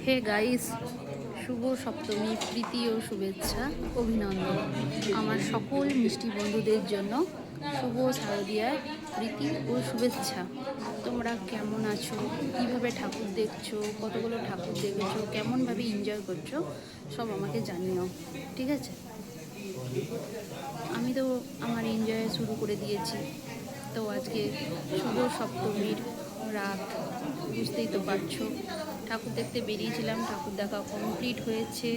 Hey guys, শুভ সপ্তমী প্রীতি ও শুভেচ্ছা, অভিনন্দন আমার সকল মিষ্টি বন্ধুদের জন্য। শুভ শারদীয়ার প্রীতি ও শুভেচ্ছা। তোমরা কেমন আছো, কিভাবে ঠাকুর দেখছো, কতগুলো ঠাকুর দেখেছো, কেমনভাবে এনজয় করছো, সব আমাকে জানিও, ঠিক আছে? আমি তো আমার এনজয় শুরু করে দিয়েছি। তো আজকে শুভ সপ্তমীর রাত, বুঝতেই তো পারছো। ঠাকুর দেখতে বেরিয়েছিলাম, ঠাকুর দেখা কমপ্লিট হয়েছে।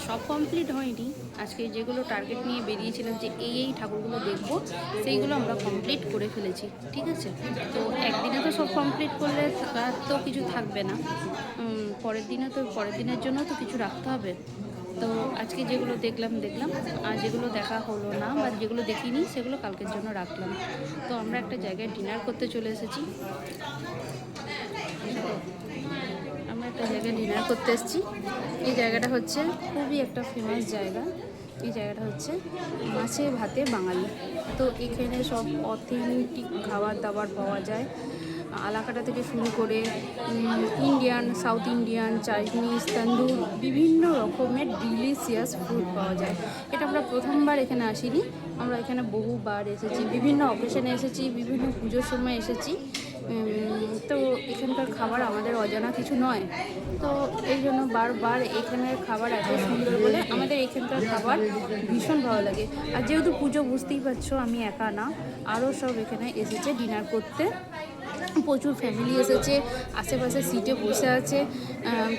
সব কমপ্লিট হয়নি, আজকে যেগুলো টার্গেট নিয়ে বেরিয়েছিলাম যে এই ঠাকুরগুলো দেখবো, সেইগুলো আমরা কমপ্লিট করে ফেলেছি, ঠিক আছে? তো একদিনে তো সব কমপ্লিট করলে তো কিছু থাকবে না, পরের দিনে তো পরের দিনের জন্য তো কিছু রাখতে হবে। তো আজকে যেগুলো দেখলাম, আর যেগুলো দেখা হলো না বা যেগুলো দেখিনি সেগুলো কালকের জন্য রাখলাম। তো আমরা একটা জায়গায় ডিনার করতে চলে এসেছি। এই জায়গাটা হচ্ছে খুবই একটা ফেমাস জায়গা। এই জায়গাটা হচ্ছে মাছে ভাতে বাঙালি। তো এখানে সব অথেন্টিক খাবার দাবার পাওয়া যায়, আলাকাটা থেকে শুরু করে ইন্ডিয়ান, সাউথ ইন্ডিয়ান, চাইনিজ, তন্দুর, বিভিন্ন রকমের ডিলিশিয়াস ফুড পাওয়া যায়। এটা আমরা প্রথমবার এখানে আসিনি, আমরা এখানে বহুবার এসেছি, বিভিন্ন অকেশনে এসেছি, বিভিন্ন পুজোর সময় এসেছি। তো এখানকার খাবার আমাদের অজানা কিছু নয়। তো এই জন্য বারবার এখানের খাবার এত সুন্দর বলে আমাদের এখানকার খাবার ভীষণ ভালো লাগে। আর যেহেতু পুজো, বুঝতেই পারছো আমি একা না, আরও সব এখানে এসেছে ডিনার করতে। প্রচুর ফ্যামিলি এসেছে, আশেপাশে সিটে বসে আছে,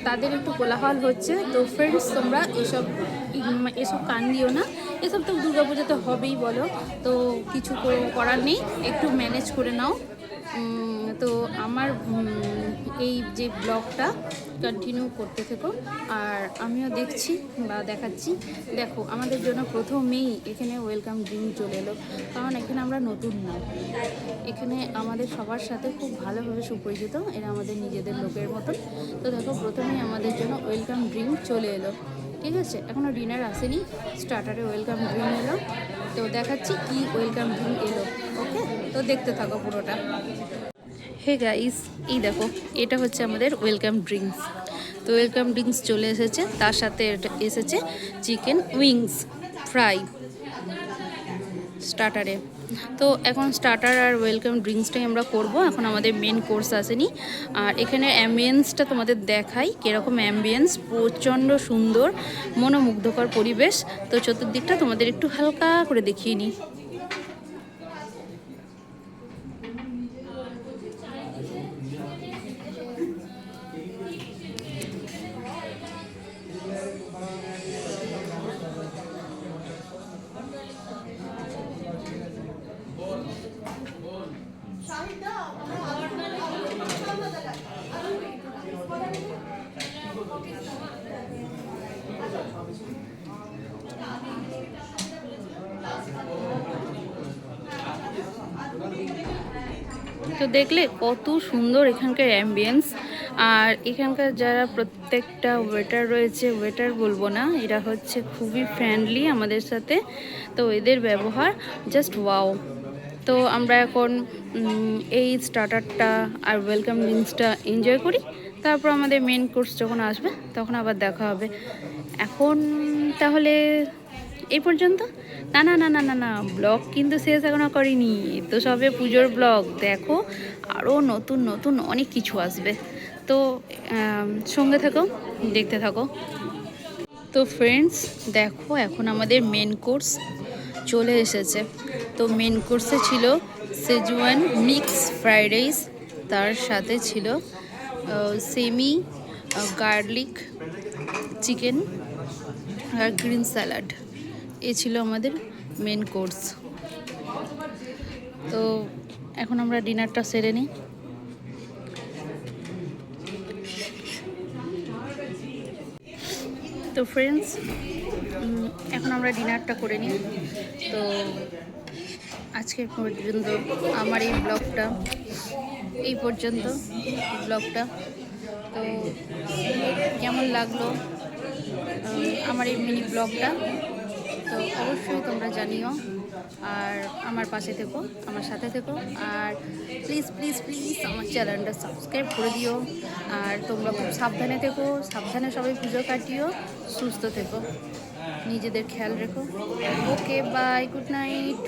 তাদের একটু কোলাহল হচ্ছে। তো ফ্রেন্ডস, তোমরা এসব কান দিও না, এসব তো দুর্গাপুজোতে হবেই, বলো তো, কিছু করার নেই, একটু ম্যানেজ করে নাও। তো আমার এই যে ব্লগটা কন্টিনিউ করতে থেকো, আর আমিও দেখছি বা দেখাচ্ছি। দেখো, আমাদের জন্য প্রথমেই এখানে ওয়েলকাম ড্রিঙ্ক চলে এলো, কারণ এখানে আমরা নতুন না, এখানে আমাদের সবার সাথে খুব ভালোভাবে সুপরিচিত, এরা আমাদের নিজেদের লোকের মতন। তো দেখো, প্রথমেই আমাদের জন্য ওয়েলকাম ড্রিঙ্ক চলে এলো, ঠিক আছে? এখনও ডিনার আসেনি, স্টার্টারে ওয়েলকাম ড্রিঙ্ক এলো। তো দেখাচ্ছি কি ওয়েলকাম ড্রিঙ্ক এলো, ওকে? তো দেখতে থাকো পুরোটা। হে গাইস, এই দেখো, এটা হচ্ছে আমাদের ওয়েলকাম ড্রিঙ্কস। তো ওয়েলকাম ড্রিঙ্কস চলে এসেছে, তার সাথে এসেছে চিকেন উইংস ফ্রাই স্টার্টারে। তো এখন স্টার্টার আর ওয়েলকাম ড্রিঙ্কসটাই আমরা করব, এখন আমাদের মেন কোর্স আসেনি। আর এখানে অ্যাম্বিয়েন্সটা তোমাদের দেখাই, কীরকম অ্যাম্বিয়েন্স, প্রচণ্ড সুন্দর মনোমুগ্ধকর পরিবেশ। তো চতুর্দিকটা তোমাদের একটু হালকা করে দেখিয়ে নিই। তো দেখলে কত সুন্দর এখানকার অ্যাম্বিয়েন্স। আর এখানকার যারা প্রত্যেকটা ওয়েটার রয়েছে, ওয়েটার বলবো না, এরা হচ্ছে খুবই ফ্রেন্ডলি আমাদের সাথে। তো এদের ব্যবহার জাস্ট ওয়াও। তো আমরা এখন এই স্টার্টারটা আর ওয়েলকাম ড্রিঙ্কসটা এনজয় করি, তারপর আমাদের মেন কোর্স যখন আসবে তখন আবার দেখা হবে। এখন তাহলে এই পর্যন্ত। না না না না না না, ব্লগ কিন্তু শেষ এখনও করিনি, তো সবে পুজোর ব্লগ। দেখো, আরও নতুন নতুন অনেক কিছু আসবে, তো সঙ্গে থাকো, দেখতে থাকো। তো ফ্রেন্ডস, দেখো, এখন আমাদের মেন কোর্স চলে এসেছে। তো মেন কোর্সে ছিল সেজওয়ান মিক্স ফ্রাইড রাইস, তার সাথে ছিল সেমি গার্লিক চিকেন আর গ্রিন স্যালাড। এ ছিল আমাদের মেন কোর্স। তো এখন আমরা ডিনারটা সেরে নিই। তো ফ্রেন্ডস, এখন আমরা ডিনারটা করে নিই। তো আজকের পর্যন্ত আমার এই ব্লগটা এই পর্যন্ত ব্লগটা। তো কেমন লাগলো আমার এই মিনি ব্লগটা, তো অবশ্যই তোমরা জানিও। আর আমার পাশে থেকো, আমার সাথে থেকো। আর প্লিজ প্লিজ প্লিজ আমার চ্যানেলটা সাবস্ক্রাইব করে দিও। আর তোমরা খুব সাবধানে থেকো, সাবধানে সবাই পুজো কাটিও, সুস্থ থেকো, নিজেদের খেয়াল রেখো। ওকে, বাই, গুড নাইট।